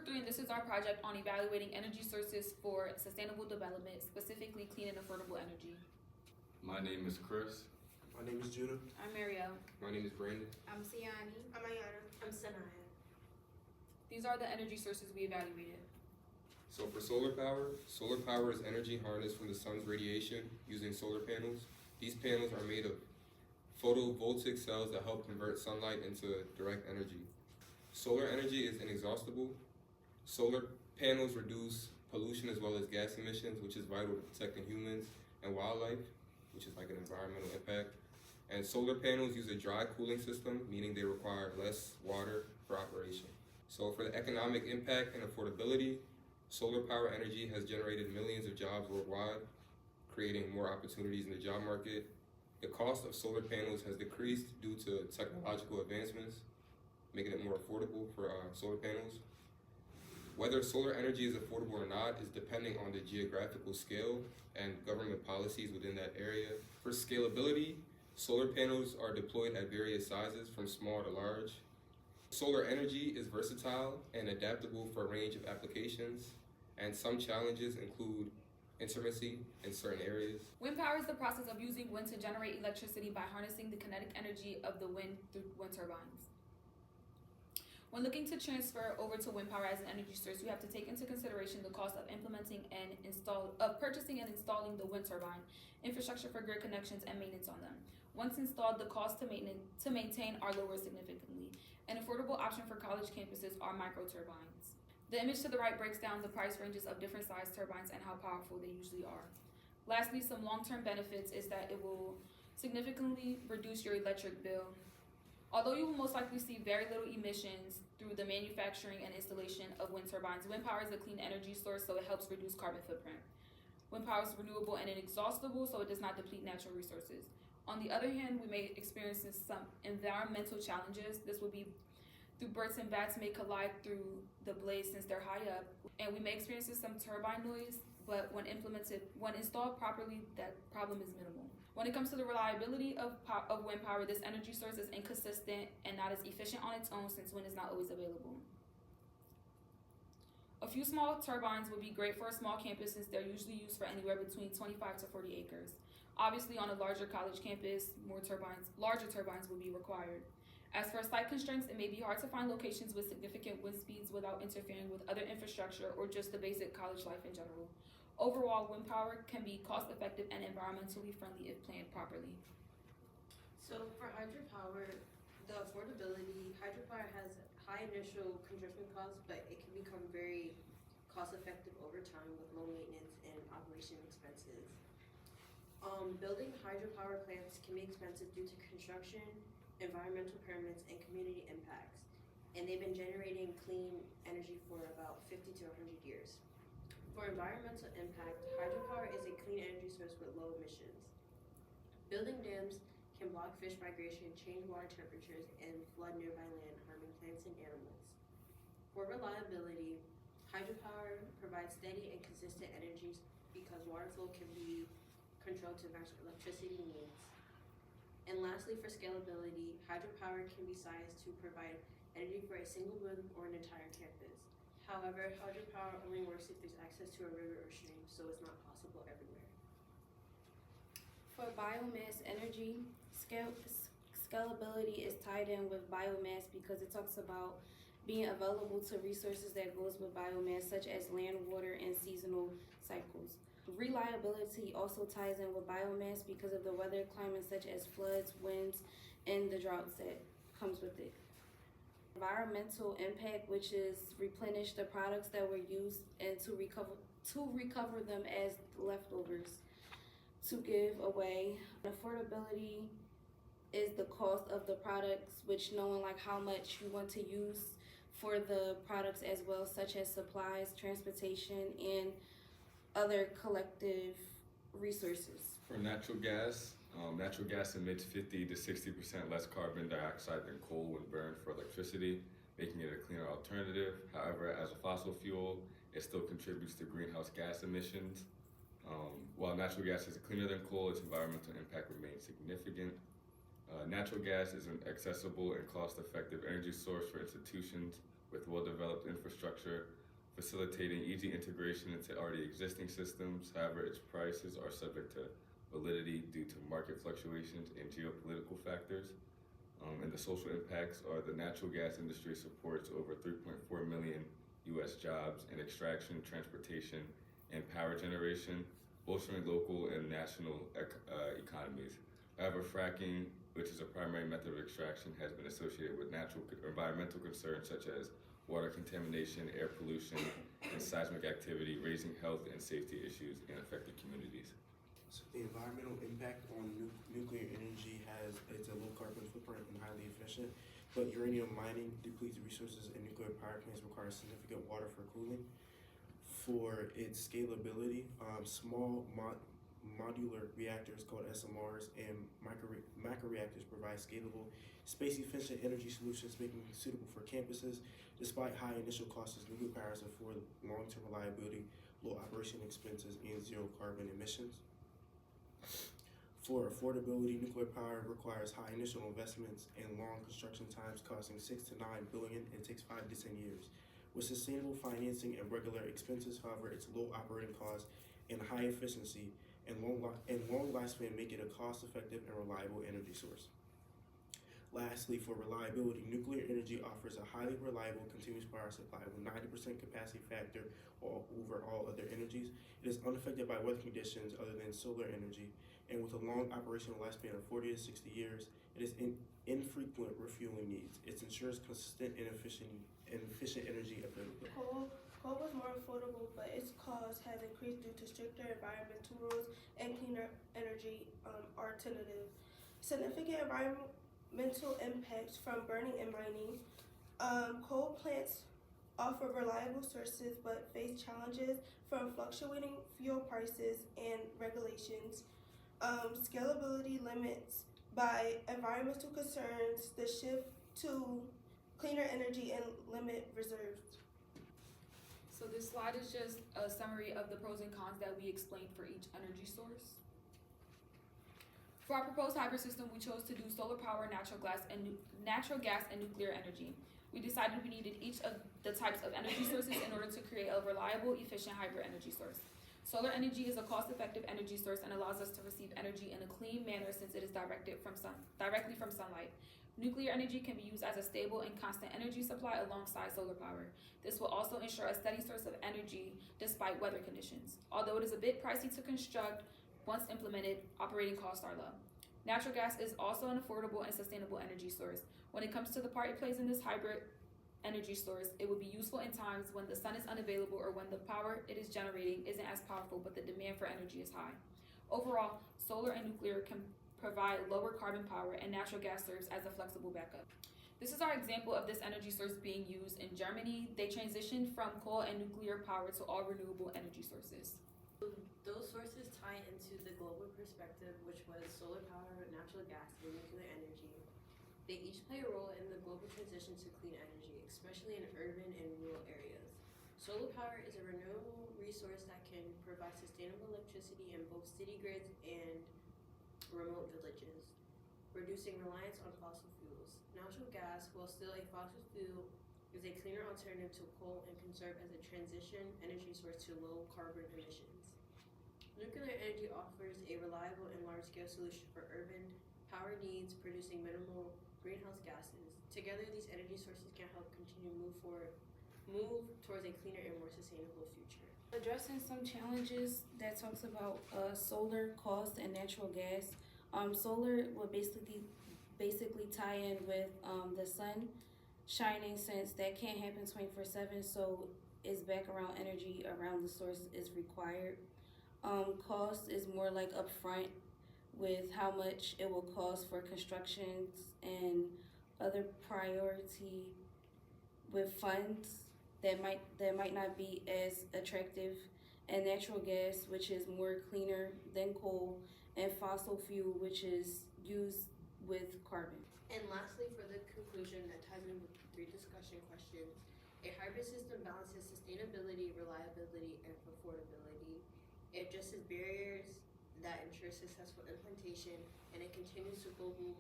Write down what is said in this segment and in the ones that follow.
Group 3, and this is our project on evaluating energy sources for sustainable development, specifically clean and affordable energy. My name is Chris. My name is Judah. I'm Marielle. My name is Brandon. I'm Siani. I'm Ayana. I'm Sanaya. These are the energy sources we evaluated. So for solar power is energy harnessed from the sun's radiation using solar panels. These panels are made of photovoltaic cells that help convert sunlight into direct energy. Solar energy is inexhaustible. Solar panels reduce pollution as well as gas emissions, which is vital to protecting humans and wildlife, which is like an environmental impact. And solar panels use a dry cooling system, meaning they require less water for operation. So for the economic impact and affordability, solar power energy has generated millions of jobs worldwide, creating more opportunities in the job market. The cost of solar panels has decreased due to technological advancements, making it more affordable for solar panels. Whether solar energy is affordable or not is depending on the geographical scale and government policies within that area. For scalability, solar panels are deployed at various sizes from small to large. Solar energy is versatile and adaptable for a range of applications, and some challenges include intermittency in certain areas. Wind power is the process of using wind to generate electricity by harnessing the kinetic energy of the wind through wind turbines. When looking to transfer over to wind power as an energy source, you have to take into consideration the cost of purchasing and installing the wind turbine, infrastructure for grid connections, and maintenance on them. Once installed, the cost to maintain are lower significantly. An affordable option for college campuses are micro turbines. The image to the right breaks down the price ranges of different size turbines and how powerful they usually are. Lastly, some long-term benefits is that it will significantly reduce your electric bill. Although you will most likely see very little emissions through the manufacturing and installation of wind turbines, wind power is a clean energy source, so it helps reduce carbon footprint. Wind power is renewable and inexhaustible, so it does not deplete natural resources. On the other hand, we may experience some environmental challenges. This will be through birds and bats may collide through the blades since they're high up, and we may experience some turbine noise, but when installed properly, that problem is minimal. When it comes to the reliability of wind power, this energy source is inconsistent and not as efficient on its own since wind is not always available. A few small turbines would be great for a small campus since they're usually used for anywhere between 25 to 40 acres. Obviously, on a larger college campus, larger turbines will be required. As for site constraints, it may be hard to find locations with significant wind speeds without interfering with other infrastructure or just the basic college life in general. Overall, wind power can be cost-effective and environmentally friendly if planned properly. So for hydropower, the affordability, hydropower has high initial construction costs, but it can become very cost-effective over time with low maintenance and operation expenses. Building hydropower plants can be expensive due to construction, environmental permits, and community impacts, and they've been generating clean energy for about 50 to 100 years. For environmental impact, hydropower is a clean energy source with low emissions. Building dams can block fish migration, change water temperatures, and flood nearby land, harming plants and animals. For reliability, hydropower provides steady and consistent energy because water flow can be controlled to match electricity needs. And lastly, for scalability, hydropower can be sized to provide energy for a single building or an entire campus. However, hydropower only works if there's access to a river or stream, so it's not possible everywhere. For biomass energy, scalability is tied in with biomass because it talks about being available to resources that goes with biomass, such as land, water, and seasonal cycles. Reliability also ties in with biomass because of the weather climate, such as floods, winds, and the droughts that comes with it. Environmental impact, which is replenish the products that were used and to recover them as leftovers to give away. Affordability is the cost of the products, which knowing like how much you want to use for the products as well, such as supplies, transportation, and other collective resources. For natural gas emits 50 to 60% less carbon dioxide than coal when burned for electricity, making it a cleaner alternative. However, as a fossil fuel, it still contributes to greenhouse gas emissions. While natural gas is cleaner than coal, its environmental impact remains significant. Natural gas is an accessible and cost-effective energy source for institutions with well-developed infrastructure, facilitating easy integration into already existing systems. However, its prices are subject to validity due to market fluctuations and geopolitical factors. And the social impacts are the natural gas industry supports over 3.4 million U.S. jobs in extraction, transportation, and power generation, bolstering local and national economies. However, fracking, which is a primary method of extraction, has been associated with environmental concerns such as water contamination, air pollution, and seismic activity, raising health and safety issues in affected communities. So the environmental impact on nuclear energy it's a low carbon footprint and highly efficient, but uranium mining depletes resources and nuclear power plants require significant water for cooling. For its scalability, small modular reactors called SMRs and microreactors provide scalable, space-efficient energy solutions, making it suitable for campuses. Despite high initial costs, nuclear powers afford long-term reliability, low operation expenses, and zero carbon emissions. For affordability, nuclear power requires high initial investments and long construction times costing $6 to $9 billion and takes 5 to 10 years. With sustainable financing and regular expenses, however, its low operating costs and high efficiency and long lifespan make it a cost-effective and reliable energy source. Lastly, for reliability, nuclear energy offers a highly reliable continuous power supply with 90% capacity factor over all other energies. It is unaffected by weather conditions other than solar energy, and with a long operational lifespan of 40 to 60 years, it is infrequent refueling needs. It ensures consistent and efficient energy availability. Coal was more affordable, but its cost has increased due to stricter environmental rules and cleaner energy alternatives. Significant environmental impacts from burning and mining. Coal plants offer reliable sources but face challenges from fluctuating fuel prices and regulations. Scalability limits by environmental concerns, the shift to cleaner energy, and limit reserves. So this slide is just a summary of the pros and cons that we explained for each energy source. For our proposed hybrid system, we chose to do solar power, natural gas, and nuclear energy. We decided we needed each of the types of energy sources in order to create a reliable, efficient hybrid energy source. Solar energy is a cost-effective energy source and allows us to receive energy in a clean manner since it is directly from sunlight. Nuclear energy can be used as a stable and constant energy supply alongside solar power. This will also ensure a steady source of energy despite weather conditions. Although it is a bit pricey to construct, once implemented, operating costs are low. Natural gas is also an affordable and sustainable energy source. When it comes to the part it plays in this hybrid energy source, it will be useful in times when the sun is unavailable or when the power it is generating isn't as powerful but the demand for energy is high. Overall, solar and nuclear can provide lower carbon power and natural gas serves as a flexible backup. This is our example of this energy source being used in Germany. They transitioned from coal and nuclear power to all renewable energy sources. Those sources tie into the global perspective, which was solar power, natural gas, and nuclear energy. They each play a role in the global transition to clean energy, especially in urban and rural areas. Solar power is a renewable resource that can provide sustainable electricity in both city grids and remote villages, reducing reliance on fossil fuels. Natural gas, while still a fossil fuel, is a cleaner alternative to coal and can serve as a transition energy source to low carbon emissions. Nuclear energy offers a reliable and large-scale solution for urban power needs, producing minimal greenhouse gases. Together, these energy sources can help continue move towards a cleaner and more sustainable future. Addressing some challenges that talks about solar cost and natural gas. Solar will basically tie in with the sun shining, since that can't happen 24/7, so it's back around energy around the source is required. Cost is more like upfront with how much it will cost for constructions and other priority with funds that might not be as attractive, and natural gas, which is more cleaner than coal, and fossil fuel, which is used with carbon. And lastly, for the conclusion that ties in with the 3 discussion questions, a hybrid system balances sustainability, reliability, and affordability. It addresses barriers that ensure successful implementation, and it continues to global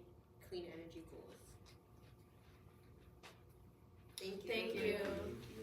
clean energy goals. Thank you. Thank you.